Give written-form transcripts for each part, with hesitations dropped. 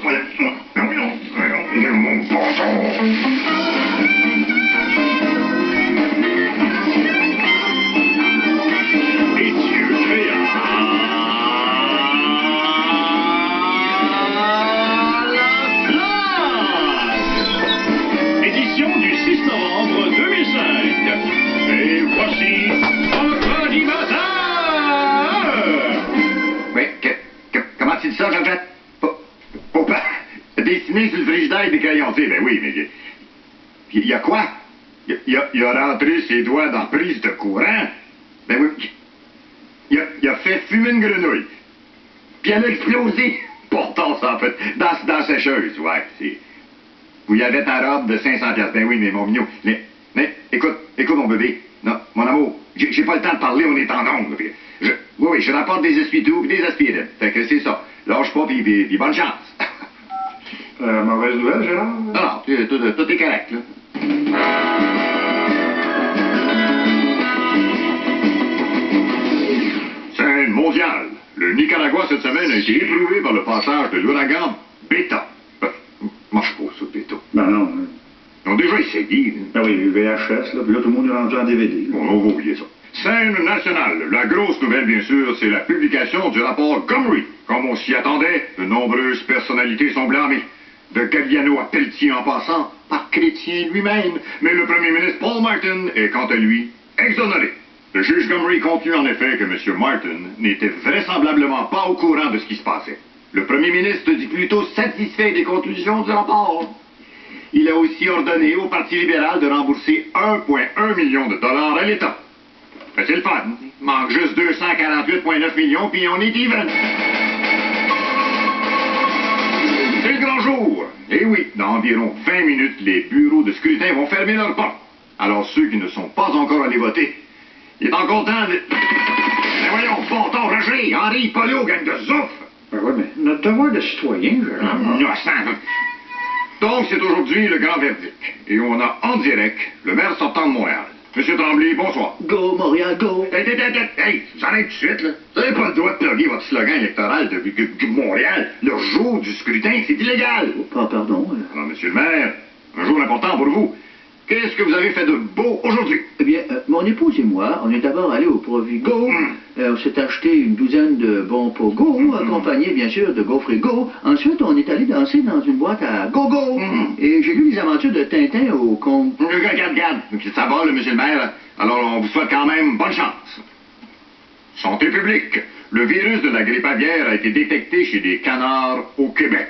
Mon Édition du 6 novembre 2005. Et voici votre animateur. Oui, comment tu dis ça, Jean-Jacques? Faut pas dessiner sur le frigidaire des crayons, tu sais, ben oui, mais il y a quoi? Il a rentré ses doigts dans la prise de courant. Ben oui, il a fait fumer une grenouille. Puis elle a explosé. Pourtant, ça, en fait, dans la sécheuse, ouais, c'est... Vous y avez ta robe de 500 piastres. Ben oui, mais mon mignon, mais écoute, mon bébé. Non, mon amour, j'ai pas le temps de parler, on est en ongle. Oui, je rapporte des essuie-tout et des aspirines. Fait que c'est ça. Lâche pas, puis bonne chance. Mauvaise nouvelle, Gérard? Non, tout est correct, là. Scène mondiale. Le Nicaragua, cette semaine, a été éprouvé par le passage de l'ouragan Beta. Mange pas ça, Beta. Ben non. Ils ont déjà essayé. Ah oui, VHS, là, puis là, tout le monde est rendu en DVD. Bon, on va oublier ça. Scène nationale. La grosse nouvelle, bien sûr, c'est la publication du rapport Gomery. Comme on s'y attendait, de nombreuses personnalités sont blâmées. De Galliano à Pelletier en passant, par Chrétien lui-même. Mais le premier ministre Paul Martin est, quant à lui, exonéré. Le juge Gomery conclut en effet que M. Martin n'était vraisemblablement pas au courant de ce qui se passait. Le premier ministre dit plutôt satisfait des conclusions du rapport. Il a aussi ordonné au Parti libéral de rembourser 1,1 million de dollars à l'État. Ben, c'est le fun. Il manque juste 248,9 millions, puis on est even. C'est le grand jour. Et oui, dans environ 20 minutes, les bureaux de scrutin vont fermer leurs portes. Alors ceux qui ne sont pas encore allés voter, il est encore temps de... Mais voyons, Bonton, Roger, Henri, Paulo, gang de zouf. Ben oui, mais notre devoir de citoyen, Gérard. Innocent. Donc, c'est aujourd'hui le grand verdict. Et on a en direct le maire sortant de Montréal. Monsieur Tremblay, bonsoir. Go, Montréal, go! Hey, j'arrête tout de suite, là. Vous n'avez pas le droit de plugger votre slogan électoral de Montréal le jour du scrutin, c'est illégal. Oh, pardon. Alors, monsieur le maire, un jour important pour vous. Qu'est-ce que vous avez fait de beau aujourd'hui? Eh bien, mon épouse et moi, on est d'abord allés au Provigo. On s'est acheté une douzaine de bons pots Go, accompagnés, bien sûr, de gaufres et Go. Ensuite, on est allé danser dans une boîte à Go-Go. Et j'ai lu les aventures de Tintin au Conte. Regarde. Ça va, le monsieur le maire. Alors, on vous souhaite quand même bonne chance. Santé publique. Le virus de la grippe aviaire a été détecté chez des canards au Québec.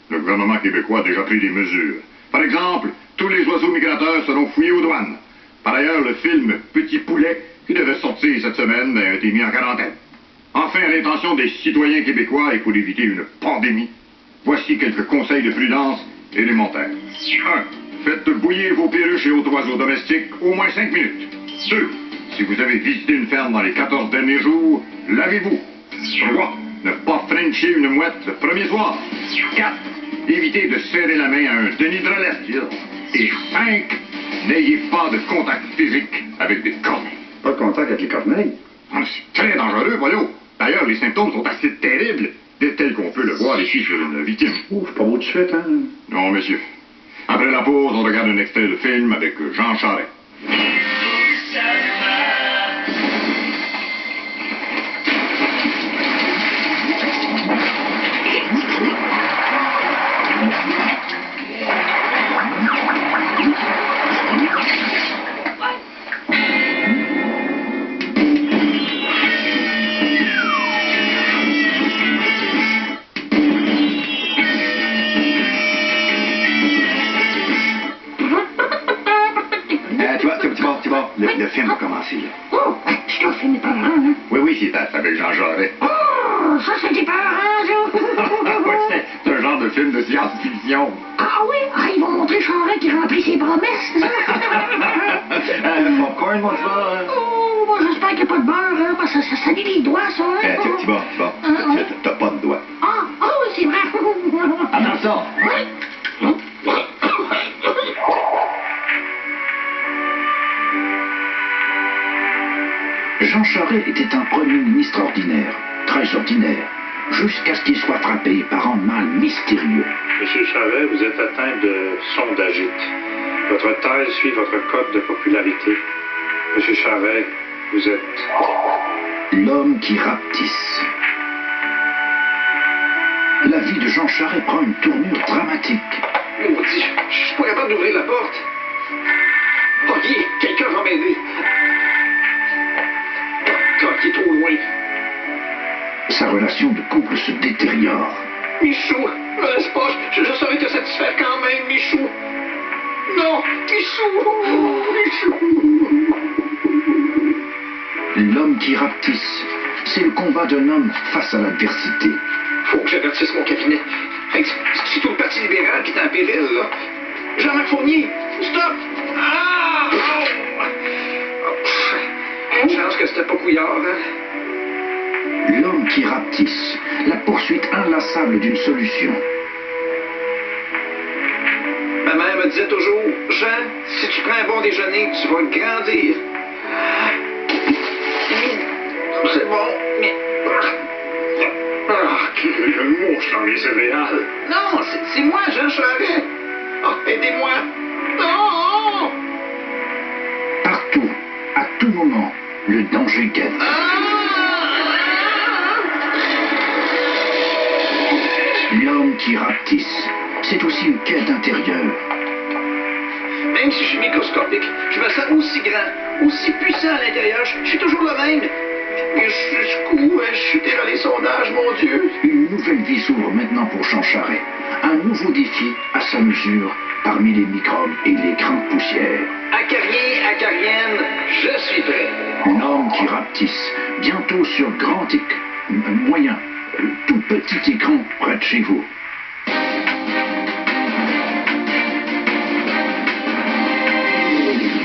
Le gouvernement québécois a déjà pris des mesures. Par exemple, tous les oiseaux migrateurs seront fouillés aux douanes. Par ailleurs, le film Petit Poulet, qui devait sortir cette semaine, a été mis en quarantaine. Enfin, à l'intention des citoyens québécois et pour éviter une pandémie, voici quelques conseils de prudence élémentaires. 1. Faites bouillir vos perruches et autres oiseaux domestiques au moins 5 minutes. 2. Si vous avez visité une ferme dans les 14 derniers jours, lavez-vous. 3. Ne pas frencher une mouette le premier soir. 4. Évitez de serrer la main à un Denis Drolet. Et 5. N'ayez pas de contact physique avec des corneilles. Pas de contact avec les corneilles? C'est très dangereux, Paulo. D'ailleurs, les symptômes sont assez terribles, tels qu'on peut le voir ici sur une victime. Ouf, pas beau tout de suite, hein? Non, monsieur. Après la pause, on regarde un extrait de film avec Jean Charest. Le film a commencé, là. Oh, c'est un film épeurant, hein? Oui, c'est avec Jean Charest. Oh, ça, c'est épeurant, ça! Ouais, c'est un genre de film de science-fiction. Ah oui? Ah, ils vont montrer Charest qui remplit ses promesses. Popcorn, moi, ça. Oh, moi, j'espère qu'il n'y a pas de beurre, hein, parce que ça salit les doigts, ça. Hein? Tu vas. T'as pas de doigts. Ah, oui, c'est vrai. Attends ça. Oui. Jean Charest était un premier ministre ordinaire, très ordinaire. jusqu'à ce qu'il soit frappé par un mal mystérieux. Monsieur Charret, vous êtes atteint de sondagite. Votre taille suit votre cote de popularité. Monsieur Charret, vous êtes... L'homme qui rapetisse. La vie de Jean Charest prend une tournure dramatique. Maudit, je suis pas capable d'ouvrir la porte. Ok, quelqu'un va m'aider. Ok, trop loin. Sa relation de couple se détériore. Michou, me laisse pas, je saurais te satisfaire quand même, Michou. Non, Michou. L'homme qui rapetisse, c'est le combat d'un homme face à l'adversité. Faut que j'avertisse mon cabinet. Hey, c'est tout le Parti libéral qui est en péril, là. Jean-Marc Fournier, stop! Ah! Une chance que c'était pas Couillard, hein? L'homme qui rapetisse, la poursuite inlassable d'une solution. Ma mère me disait toujours, Jean, si tu prends un bon déjeuner, tu vas grandir. C'est bon, mais... Le mouche dans les céréales. Non, c'est moi, Jean Charest. Oh, aidez-moi. Non! Partout, à tout moment, le danger guette. L'homme qui rapetisse, c'est aussi une quête intérieure. Même si je suis microscopique, je me sens aussi grand, aussi puissant à l'intérieur. Je suis toujours le même. Mais jusqu'où ai-je chuté dans les sondages, mon Dieu? Une nouvelle vie s'ouvre maintenant pour Jean Charest. Un nouveau défi à sa mesure parmi les microbes et les grandes poussières. Acarien, acarienne, je suis prêt. L'homme qui rapetisse, bientôt sur moyen, tout petit écran près de chez vous.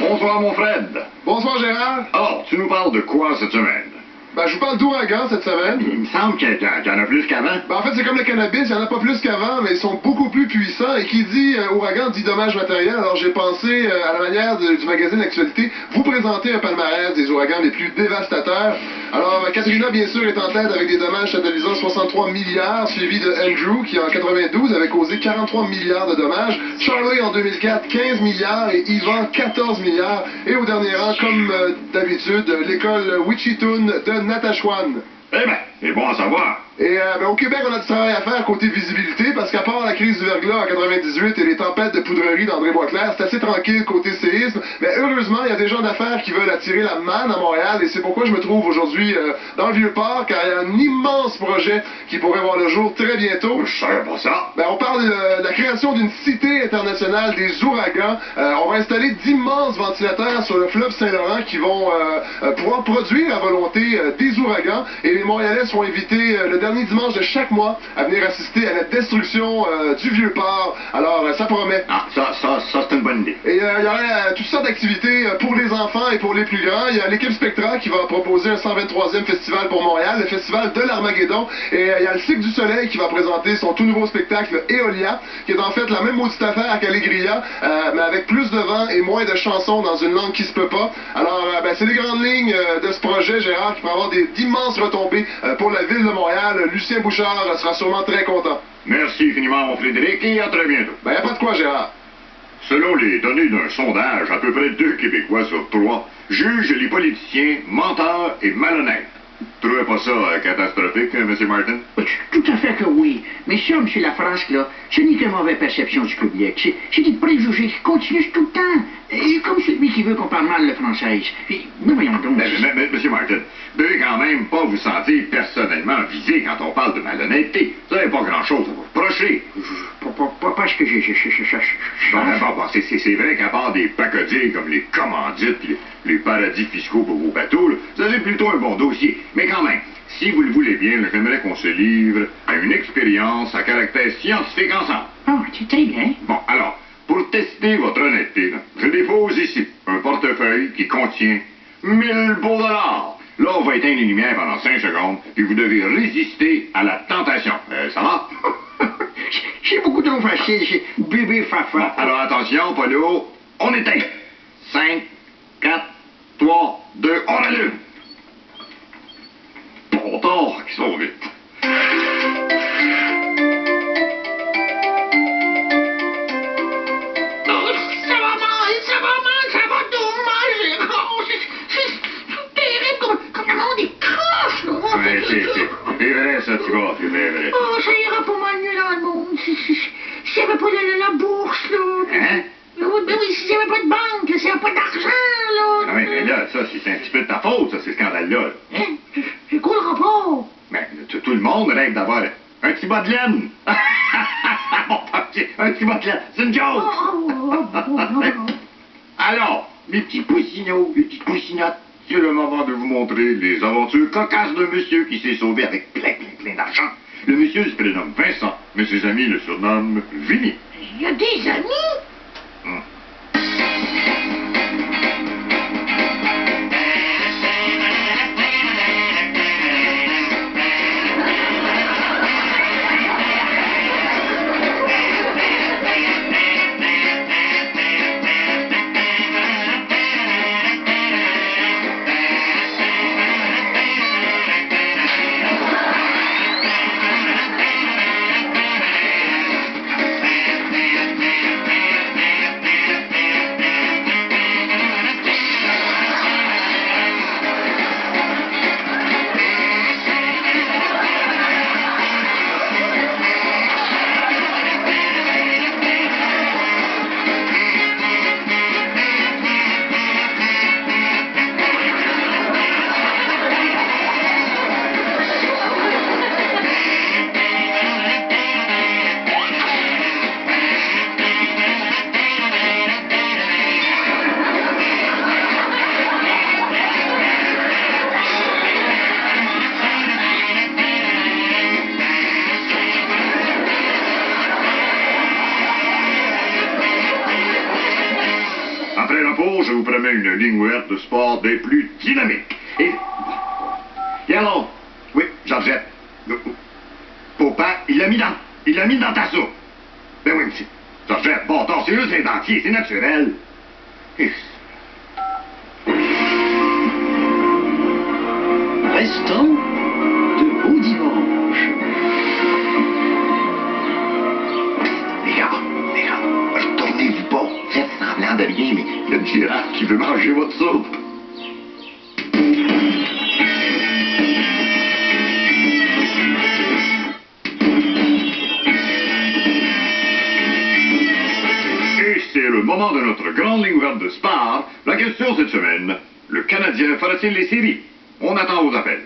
Bonsoir, mon Fred. Bonsoir, Gérard. Alors, tu nous parles de quoi cette semaine? Ben, je vous parle d'ouragan cette semaine. Il me semble qu'il y en a plus qu'avant. Ben, en fait, c'est comme le cannabis, il n'y en a pas plus qu'avant, mais ils sont beaucoup plus puissants. Et qui dit ouragan dit dommage matériel. Alors, j'ai pensé, à la manière du magazine Actualité, vous présenter un palmarès des ouragans les plus dévastateurs. Alors, Katrina, bien sûr, est en tête avec des dommages totalisant 63 milliards, suivi de Andrew, qui en 92 avait causé 43 milliards de dommages. Charlie, en 2004, 15 milliards et Ivan, 14 milliards. Et au dernier rang, comme d'habitude, l'école Wichitoon de Natashquan. Eh ben, c'est bon à savoir. Et au Québec, on a du travail à faire côté visibilité, parce qu'à part la crise du verglas en 98 et les tempêtes de poudrerie d'André Boisclair, c'est assez tranquille côté séisme. Mais heureusement, il y a des gens d'affaires qui veulent attirer la manne à Montréal, et c'est pourquoi je me trouve aujourd'hui dans le Vieux-Port, car il y a un immense projet qui pourrait voir le jour très bientôt. Je savais pas ça. Ben, on parle de la création d'une cité internationale des ouragans. On va installer d'immenses ventilateurs sur le fleuve Saint-Laurent qui vont pouvoir produire à volonté des ouragans, et les Montréalais sont invités le dernier dimanche de chaque mois à venir assister à la destruction du Vieux-Port. Alors, ça promet. Ah, ça c'est une bonne idée. Et il y aurait toutes sortes d'activités pour les enfants et pour les plus grands. Il y a l'équipe Spectra qui va proposer un 123e festival pour Montréal, le festival de l'Armageddon. Et il y a le Cycle du Soleil qui va présenter son tout nouveau spectacle Eolia, qui est en fait la même maudite affaire qu'Allegria, mais avec plus de vent et moins de chansons dans une langue qui se peut pas. Alors, c'est les grandes lignes de ce projet, Gérard, qui va avoir d'immenses retombées pour la ville de Montréal. Lucien Bouchard sera sûrement très content. Merci infiniment, mon Frédéric, et à très bientôt. Ben, y a pas de quoi, Gérard. Selon les données d'un sondage, à peu près 2 Québécois sur 3 jugent les politiciens menteurs et malhonnêtes. Trouvez pas ça catastrophique, M. Martin? Tout à fait que oui. Mais ça, M. Lafrasque, là, ce n'est que mauvaise perception du public. C'est des préjugés qui continuent tout le temps. Et comme celui qui veut qu'on parle mal le français. Puis, mais voyons donc. Mais, M. Martin, vous devez quand même pas vous sentir personnellement visé quand on parle de malhonnêteté. Vous n'avez pas grand-chose à vous reprocher. Pas parce que j'ai... Bon, c'est vrai qu'à part des pacodiers comme les commandites et les paradis fiscaux pour vos bateaux, là, ça c'est plutôt un bon dossier. Mais quand même, si vous le voulez bien, j'aimerais qu'on se livre à une expérience à caractère scientifique ensemble. Ah, c'est très bien. Bon, alors, pour tester votre honnêteté, là, je dépose ici un portefeuille qui contient 1000 beaux dollars. Là, on va éteindre les lumières pendant 5 secondes, puis vous devez résister à la tentation. Ça va? C'est beaucoup trop facile, c'est bébé fafa. Bon, alors attention, Polo, on éteint. 5, 4, 3, 2, on allume. Bon, qui sont vite. ça, c'est un petit peu de ta faute, ça, ces scandales-là. Hein? C'est quoi le rapport? Ben, tout le monde rêve d'avoir un petit bas de laine. Un petit bas de laine, c'est une joke. Alors, mes petits poussinots, mes petites poussinottes, c'est le moment de vous montrer les aventures cocasses d'un monsieur qui s'est sauvé avec plein d'argent. Le monsieur se prénomme Vincent, mais ses amis le surnomment Vinny. Il y a des amis? Après la pause, je vous promets une ligne ouverte de sport des plus dynamiques. Et alors, oui, Georgette, Papa, il l'a mis dans ta soupe. Ben oui, monsieur. Georgette, bon, torsieux, c'est dentier, c'est naturel. Restant de beaux dimanches. Les gars, retournez-vous pas. Faites semblant de rien, mais il y a une girafe qui veut manger votre soupe. Et c'est le moment de notre grande ligne ouverte de sport. La question cette semaine, le Canadien fera-t-il les séries? On attend vos appels.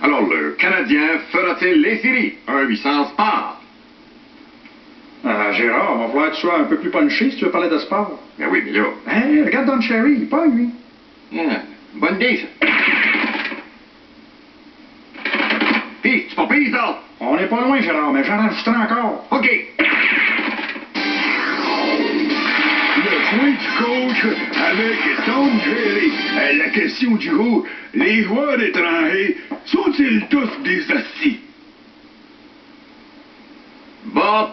Alors, le Canadien fera-t-il les séries? 1-800 sport. Gérard, va falloir que tu sois un peu plus punché si tu veux parler de sport. Ben oui, mais là... Hein, regarde Don Cherry, il pogne, lui. Bonne idée, ça. Pis, c'est pas pis, ça. On n'est pas loin, Gérard, mais j'en rajouterai encore. OK. Le point du coach avec Tom Cherry. La question du jour, les joueurs étrangers sont-ils tous des assis? Bon,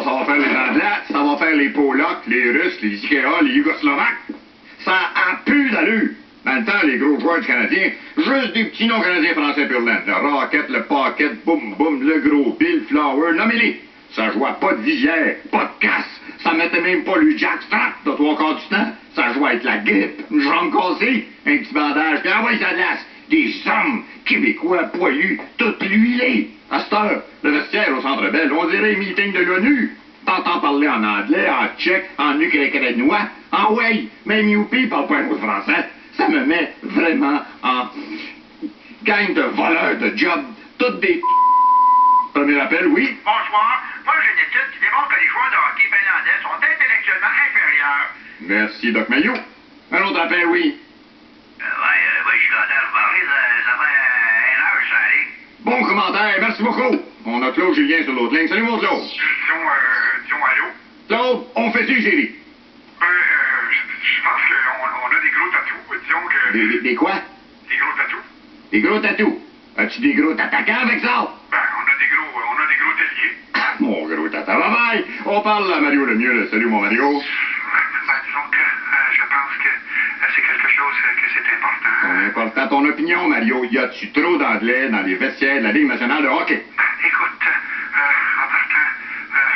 ça va faire les Anglais, ça va faire les Polacks, les Russes, les Ikea, les Yougoslovaques. Ça a plus d'allure. Dans le temps, les gros joueurs du Canadien, juste des petits noms canadiens français pur laine. Le Rocket, le Pocket, Boum Boum, le Gros, Bill Flower, nommez-les. Ça jouait pas de visière, pas de casse. Ça mettait même pas le Jack Strap de 3/4 du temps. Ça jouait avec la grippe, une jambe cassée, un petit bandage, puis envoyez ça de glace. Des hommes québécois poilus, tout huilés. À cette heure, le vestiaire au Centre Bell, on dirait un meeting de l'ONU. T'entends parler en anglais, en tchèque, en ukrainien, en way, même Youpi parle pas un mot de français. Ça me met vraiment en gang de voleurs de job, toutes des... Premier appel, oui? Bonsoir. Moi, j'ai une étude qui démontre que les joueurs de hockey finlandais sont intellectuellement inférieurs. Merci, Doc Mayo. Un autre appel, oui? Ouais, je suis content de vous parler. Ça fait une heure, je suis allé. Bon commentaire, merci beaucoup. On a Claude Julien sur l'autre ligne. Salut, mon Claude. Disons allô? Claude, on fait du série. Je pense qu'on a des gros tatous. Disons que... Des quoi? Des gros tatous. Des gros tatous. As-tu des gros attaquants avec ça? Ben, on a des gros telliers. Mon gros tata, bye bye. On parle à Mario le mieux. Salut, mon Mario. Ben, disons que je pense que c'est quelque chose que c'est important. C'est important ton opinion, Mario. Y a-tu trop d'anglais dans les vestiaires de la Ligue nationale de hockey? Écoute, en partant,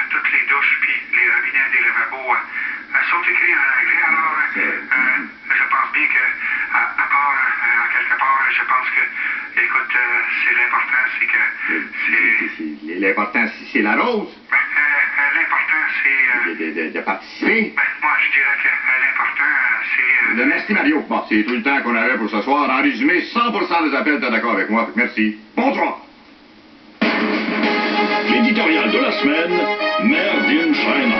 toutes les douches puis les robinets des lavabos sont écrits en anglais, alors je pense bien que, à part, en quelque part, je pense que, écoute, c'est l'important, c'est que c'est... L'important, c'est la rose. L'important, c'est... De participer. Moi, je dirais que l'important, c'est... Merci, Mario. Bon, c'est tout le temps qu'on avait pour ce soir. En résumé, 100% des appels, t'es d'accord avec moi. Merci. Bonsoir. L'éditorial de la semaine, Made in China.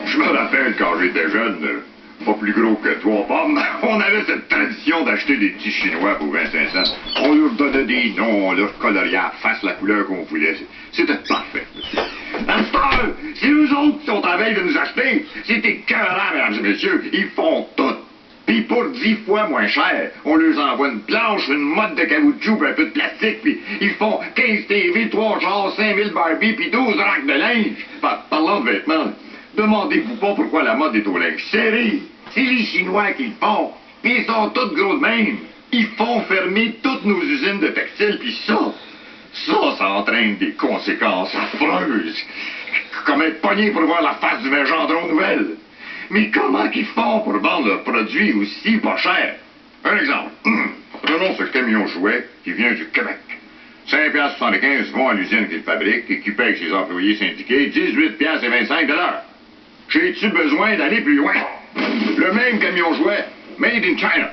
Je me rappelle quand j'étais jeune, pas plus gros que 3 pommes, on avait cette tradition d'acheter des petits Chinois pour 25 cents. On leur donnait des noms, on leur coloriait à la face la couleur qu'on voulait. C'était parfait. À cette heure, c'est eux autres qui sont en veille de nous acheter. C'est écœurant, mesdames et messieurs. Ils font tout. Puis pour 10 fois moins cher, on leur envoie une planche, une motte de caoutchouc, puis un peu de plastique, puis ils font 15 TV, 3 chars, 5000 Barbie, puis 12 racks de linge. Parlant de vêtements, demandez-vous pas pourquoi la mode est au linge serré. C'est les Chinois qui le font. Puis ils sont tous gros de même. Ils font fermer toutes nos usines de textiles, puis ça entraîne des conséquences affreuses. Comme être pogné pour voir la face du Gendron Nouvelle. Mais comment qu'ils font pour vendre leurs produits aussi pas cher? Un exemple. Prenons ce camion jouet qui vient du Québec. 5,75 vont à l'usine qui le fabrique et qui paye ses employés syndiqués 18,25 $. J'ai-tu besoin d'aller plus loin? Le même camion jouet, made in China.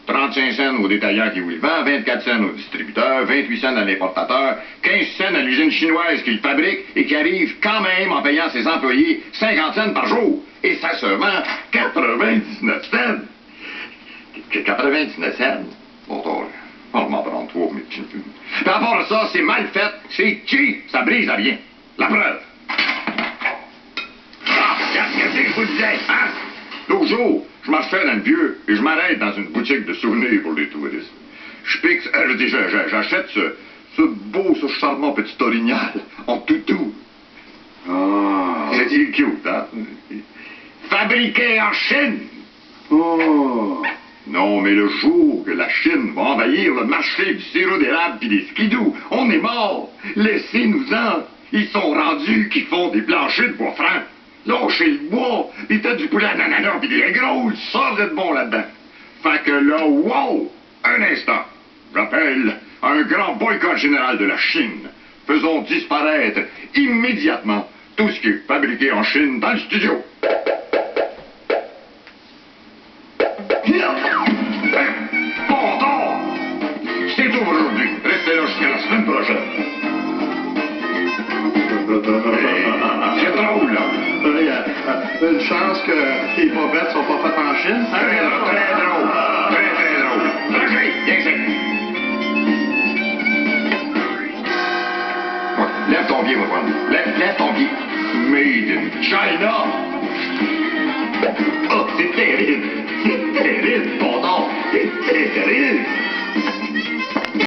35 cents aux détaillants qui vous le vendent, 24 cents aux distributeurs, 28 cents à l'importateur, 15 cents à l'usine chinoise qui le fabrique et qui arrive quand même en payant ses employés 50 cents par jour. Et ça se vend 99 cents. 99 cents? Bon, on va m'en prendre 3 pour mes petits. Puis à part de ça, c'est mal fait, c'est cheap, ça brise à rien. La preuve. Ah, qu'est-ce que je vous disais, hein? L'autre jour, je marchais dans le vieux et je m'arrête dans une boutique de souvenirs pour les touristes. Je pique, j'achète ce beau, ce charmant petit orignal en toutou. Ah. C'est cute, hein? Fabriqué en Chine. Oh. Non, mais le jour que la Chine va envahir le marché du sirop d'érable puis des skidoo, on est mort. Laissez-nous-en. Ils sont rendus qui font des planchers de bois franc. Lâchez le bois, pis t'as du poulet à l'ananas pis des gros, ça vous êtes bon là-dedans. Fait que là, wow! Un instant. J'appelle un grand boycott général de la Chine. Faisons disparaître immédiatement tout ce qui est fabriqué en Chine dans le studio. Pardon! C'est tout pour aujourd'hui. Restez là jusqu'à la semaine prochaine. C'est drôle, là. Il y a une chance que les bobettes sont pas faites en Chine. Très drôle. Très, très drôle. Roger, viens ici. Ouais, lève ton pied, mon frère. Lève ton pied. Made in China. Oh, c'est terrible. C'est terrible, pardon. C'est terrible.